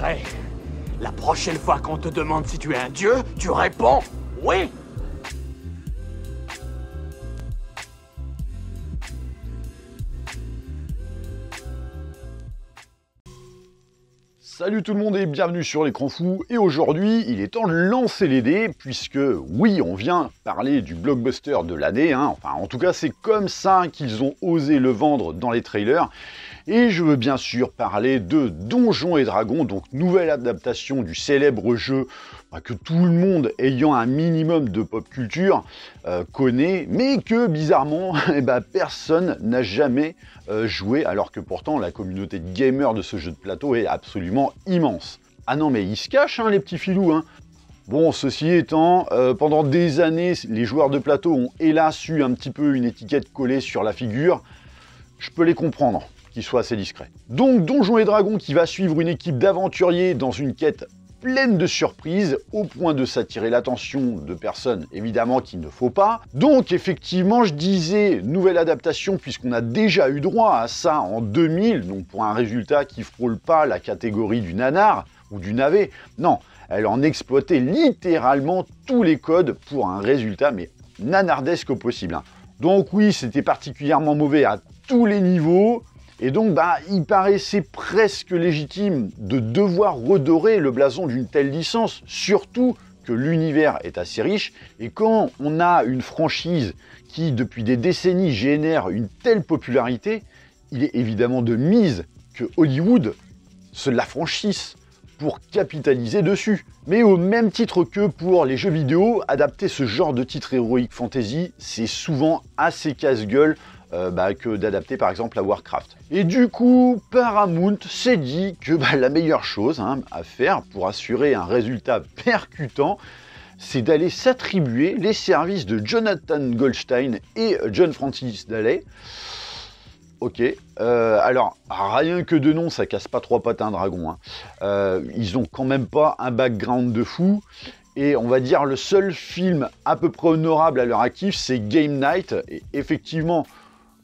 Ray, la prochaine fois qu'on te demande si tu es un dieu, tu réponds oui. Salut tout le monde et bienvenue sur l'écran fou. Et aujourd'hui, il est temps de lancer les dés, puisque oui, on vient parler du blockbuster de l'année. Enfin, en tout cas, c'est comme ça qu'ils ont osé le vendre dans les trailers. Et je veux bien sûr parler de Donjons et Dragons, donc nouvelle adaptation du célèbre jeu que tout le monde ayant un minimum de pop culture connaît, mais que bizarrement, personne n'a jamais joué, alors que pourtant la communauté de gamers de ce jeu de plateau est absolument immense. Ah non mais ils se cachent les petits filous. Bon, ceci étant, pendant des années, les joueurs de plateau ont hélas eu un petit peu une étiquette collée sur la figure. Je peux les comprendre, qu'ils soient assez discrets. Donc Donjons et Dragons qui va suivre une équipe d'aventuriers dans une quête pleine de surprises, au point de s'attirer l'attention de personnes, évidemment, qu'il ne faut pas. Donc, effectivement, je disais nouvelle adaptation, puisqu'on a déjà eu droit à ça en 2000, donc pour un résultat qui frôle pas la catégorie du nanar ou du navet. Non, elle en exploitait littéralement tous les codes pour un résultat, mais nanardesque au possible. Donc oui, c'était particulièrement mauvais à tous les niveaux. Et donc, il paraissait presque légitime de devoir redorer le blason d'une telle licence, surtout que l'univers est assez riche, et quand on a une franchise qui, depuis des décennies, génère une telle popularité, il est évidemment de mise que Hollywood se l'affranchisse pour capitaliser dessus. Mais au même titre que pour les jeux vidéo, adapter ce genre de titre héroïque fantasy, c'est souvent assez casse-gueule, que d'adapter par exemple à Warcraft. Et du coup, Paramount s'est dit que la meilleure chose à faire pour assurer un résultat percutant, c'est d'aller s'attribuer les services de Jonathan Goldstein et John Francis Daley. Ok, alors rien que de nom, ça casse pas trois pattes à un dragon. Ils ont quand même pas un background de fou. Et on va dire le seul film à peu près honorable à leur actif, c'est Game Night. Et effectivement,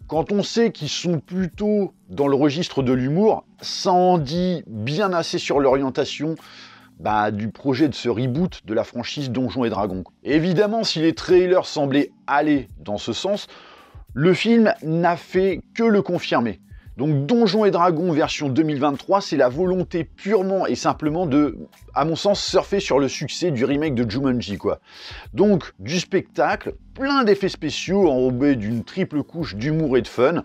quand on sait qu'ils sont plutôt dans le registre de l'humour, ça en dit bien assez sur l'orientation du projet de ce reboot de la franchise Donjons et Dragons. Et évidemment, si les trailers semblaient aller dans ce sens, le film n'a fait que le confirmer. Donc Donjons et Dragons version 2023, c'est la volonté purement et simplement de, à mon sens, surfer sur le succès du remake de Jumanji, quoi. Donc du spectacle, plein d'effets spéciaux enrobés d'une triple couche d'humour et de fun.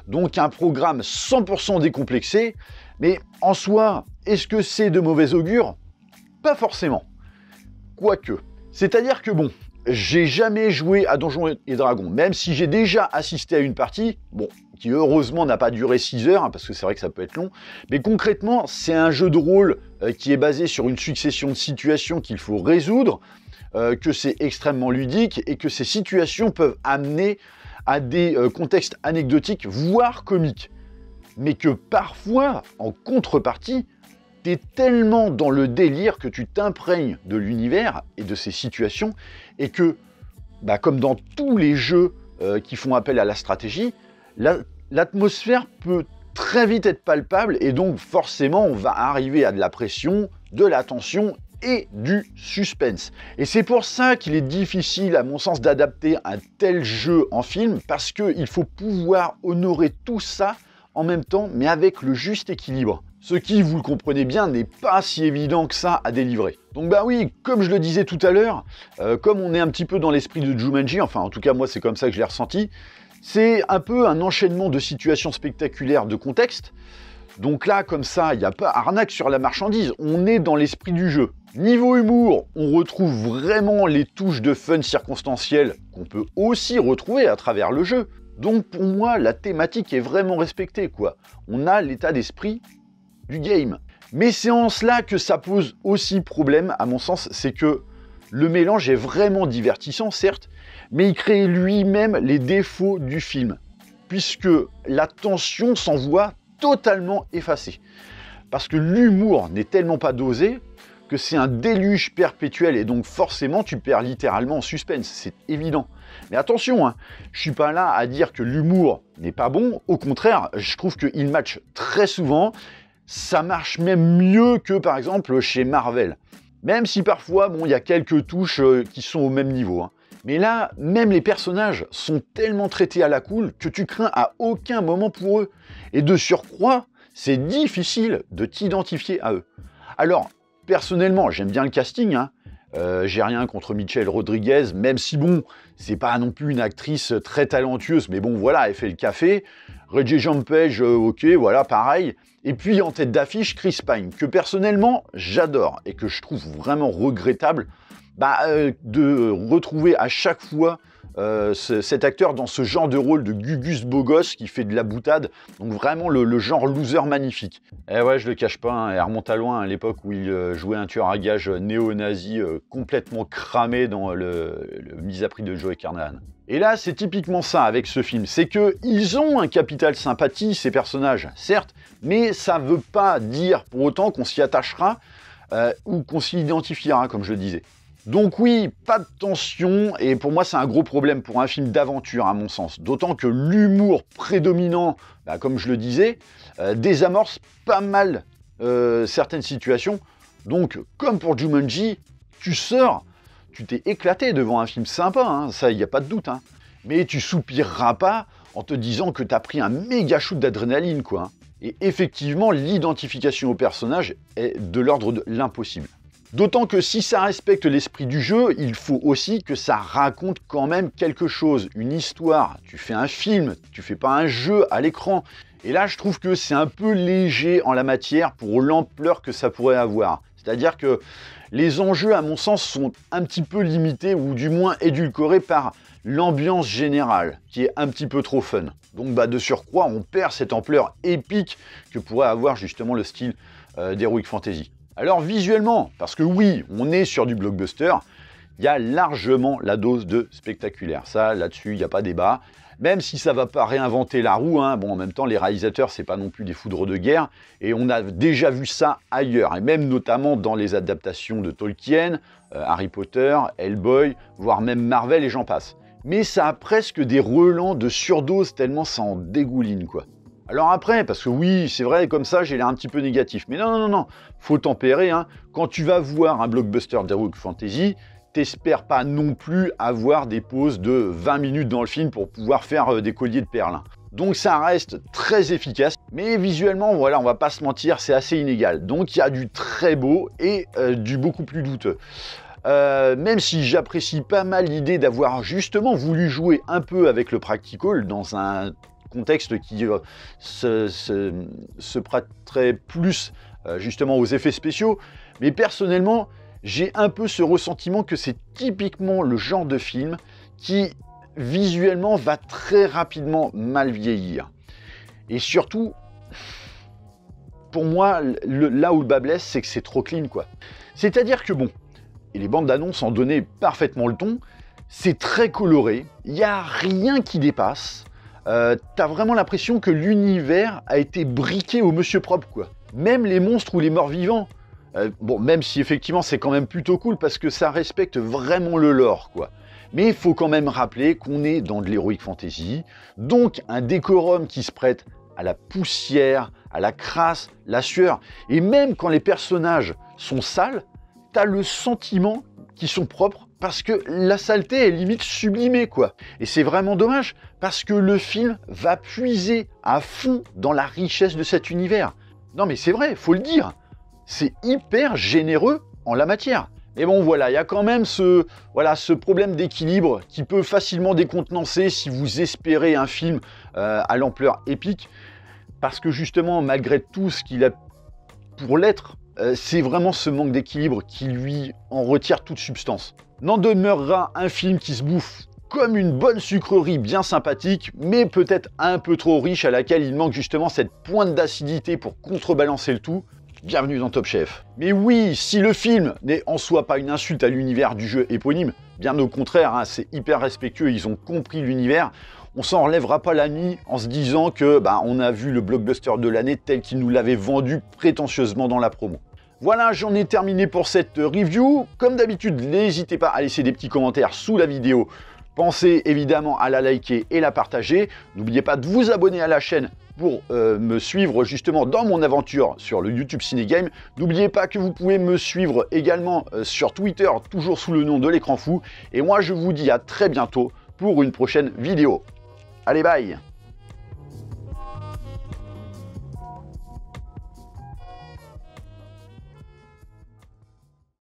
Donc un programme 100% décomplexé, mais en soi, est-ce que c'est de mauvais augure? Pas forcément. Quoique. C'est-à-dire que bon, j'ai jamais joué à Donjons et Dragons, même si j'ai déjà assisté à une partie, qui heureusement n'a pas duré 6 heures, parce que c'est vrai que ça peut être long, mais concrètement, c'est un jeu de rôle qui est basé sur une succession de situations qu'il faut résoudre, que c'est extrêmement ludique, et que ces situations peuvent amener à des contextes anecdotiques, voire comiques. Mais que parfois, en contrepartie, t'es tellement dans le délire que tu t'imprègnes de l'univers et de ces situations, et que, comme dans tous les jeux qui font appel à la stratégie, l'atmosphère peut très vite être palpable, et donc forcément on va arriver à de la pression, de la tension et du suspense. Et c'est pour ça qu'il est difficile, à mon sens, d'adapter un tel jeu en film, parce qu'il faut pouvoir honorer tout ça en même temps, mais avec le juste équilibre. Ce qui, vous le comprenez bien, n'est pas si évident que ça à délivrer. Donc oui, comme je le disais tout à l'heure, comme on est un petit peu dans l'esprit de Jumanji, enfin en tout cas moi c'est comme ça que je l'ai ressenti, c'est un peu un enchaînement de situations spectaculaires de contexte. Donc là, comme ça, il n'y a pas arnaque sur la marchandise, on est dans l'esprit du jeu. Niveau humour, on retrouve vraiment les touches de fun circonstanciel qu'on peut aussi retrouver à travers le jeu. Donc pour moi, la thématique est vraiment respectée, quoi. On a l'état d'esprit du game. Mais c'est en cela que ça pose aussi problème, à mon sens, c'est que le mélange est vraiment divertissant, certes, mais il crée lui-même les défauts du film, puisque la tension s'en voit totalement effacée. Parce que l'humour n'est tellement pas dosé que c'est un déluge perpétuel, et donc forcément tu perds littéralement en suspense, c'est évident. Mais attention, je suis pas là à dire que l'humour n'est pas bon, au contraire, je trouve qu'il match très souvent. ça marche même mieux que par exemple chez Marvel. Même si parfois, bon, il y a quelques touches qui sont au même niveau, hein. Mais là, même les personnages sont tellement traités à la cool que tu crains à aucun moment pour eux. Et de surcroît, c'est difficile de t'identifier à eux. Alors, personnellement, j'aime bien le casting, hein. J'ai rien contre Michelle Rodriguez, même si bon, c'est pas non plus une actrice très talentueuse, mais bon voilà, elle fait le café. Reggie Jampage, ok, voilà, pareil. Et puis en tête d'affiche, Chris Pine, que personnellement j'adore et que je trouve vraiment regrettable de retrouver à chaque fois cet acteur dans ce genre de rôle de Gugus beau gosse qui fait de la boutade, donc vraiment le genre loser magnifique. Et ouais, je le cache pas, hein, elle remonte à loin, à l'époque où il jouait un tueur à gages néo-nazi complètement cramé dans le mise à prix de Joey Carnahan. Et là, c'est typiquement ça avec ce film, c'est qu'ils ont un capital sympathie, ces personnages, certes, mais ça veut pas dire pour autant qu'on s'y attachera ou qu'on s'y identifiera, comme je le disais. Donc oui, pas de tension, et pour moi c'est un gros problème pour un film d'aventure à mon sens. D'autant que l'humour prédominant, comme je le disais, désamorce pas mal certaines situations. Donc comme pour Jumanji, tu sors, tu t'es éclaté devant un film sympa, hein, ça il n'y a pas de doute. Hein. Mais tu soupireras pas en te disant que tu as pris un méga shoot d'adrénaline, quoi. Hein. Et effectivement, l'identification au personnage est de l'ordre de l'impossible. D'autant que si ça respecte l'esprit du jeu, il faut aussi que ça raconte quand même quelque chose, une histoire. Tu fais un film, tu fais pas un jeu à l'écran. Et là, je trouve que c'est un peu léger en la matière pour l'ampleur que ça pourrait avoir. C'est-à-dire que les enjeux, à mon sens, sont un petit peu limités ou du moins édulcorés par l'ambiance générale, qui est un petit peu trop fun. Donc de surcroît, on perd cette ampleur épique que pourrait avoir justement le style d'Heroic Fantasy. Alors visuellement, parce que oui, on est sur du blockbuster, il y a largement la dose de spectaculaire. Ça, là-dessus, il n'y a pas débat. Même si ça ne va pas réinventer la roue, hein, bon, en même temps, les réalisateurs, c'est pas non plus des foudres de guerre, et on a déjà vu ça ailleurs, et même notamment dans les adaptations de Tolkien, Harry Potter, Hellboy, voire même Marvel, et j'en passe. Mais ça a presque des relents de surdose tellement ça en dégouline, quoi. Alors après, parce que oui, c'est vrai, comme ça, j'ai l'air un petit peu négatif. Mais non, faut tempérer, hein. Quand tu vas voir un blockbuster d'Heroic Fantasy, t'espères pas non plus avoir des pauses de 20 minutes dans le film pour pouvoir faire des colliers de perles. Donc ça reste très efficace, mais visuellement, voilà, on va pas se mentir, c'est assez inégal. Donc il y a du très beau et du beaucoup plus douteux. Même si j'apprécie pas mal l'idée d'avoir justement voulu jouer un peu avec le practical dans un contexte qui se prêterait plus justement aux effets spéciaux, mais personnellement, j'ai un peu ce ressentiment que c'est typiquement le genre de film qui visuellement va très rapidement mal vieillir. Et surtout, pour moi, là où le bas blesse, c'est que c'est trop clean, quoi. C'est-à-dire que bon, et les bandes d'annonces en donnaient parfaitement le ton, c'est très coloré, il n'y a rien qui dépasse. T'as vraiment l'impression que l'univers a été briqué au monsieur propre, quoi. Même les monstres ou les morts vivants. Bon, même si effectivement c'est quand même plutôt cool parce que ça respecte vraiment le lore, quoi. Mais il faut quand même rappeler qu'on est dans de l'heroic fantasy, donc un décorum qui se prête à la poussière, à la crasse, la sueur. Et même quand les personnages sont sales, t'as le sentiment qu'ils sont propres parce que la saleté est limite sublimée, quoi. Et c'est vraiment dommage parce que le film va puiser à fond dans la richesse de cet univers. Non mais c'est vrai, faut le dire. C'est hyper généreux en la matière. Mais bon voilà, il y a quand même ce problème d'équilibre qui peut facilement décontenancer si vous espérez un film à l'ampleur épique. Parce que justement, malgré tout ce qu'il a pour l'être, c'est vraiment ce manque d'équilibre qui lui en retire toute substance. N'en demeurera un film qui se bouffe comme une bonne sucrerie bien sympathique, mais peut-être un peu trop riche, à laquelle il manque justement cette pointe d'acidité pour contrebalancer le tout. Bienvenue dans Top Chef. Mais oui, si le film n'est en soi pas une insulte à l'univers du jeu éponyme, bien au contraire, hein, c'est hyper respectueux, ils ont compris l'univers, on s'en relèvera pas la nuit en se disant que on a vu le blockbuster de l'année tel qu'il nous l'avait vendu prétentieusement dans la promo. Voilà, j'en ai terminé pour cette review. Comme d'habitude, n'hésitez pas à laisser des petits commentaires sous la vidéo. Pensez évidemment à la liker et la partager. N'oubliez pas de vous abonner à la chaîne pour me suivre justement dans mon aventure sur le YouTube Cinégame. N'oubliez pas que vous pouvez me suivre également sur Twitter, toujours sous le nom de l'Écran Fou. Et moi, je vous dis à très bientôt pour une prochaine vidéo. Allez, bye!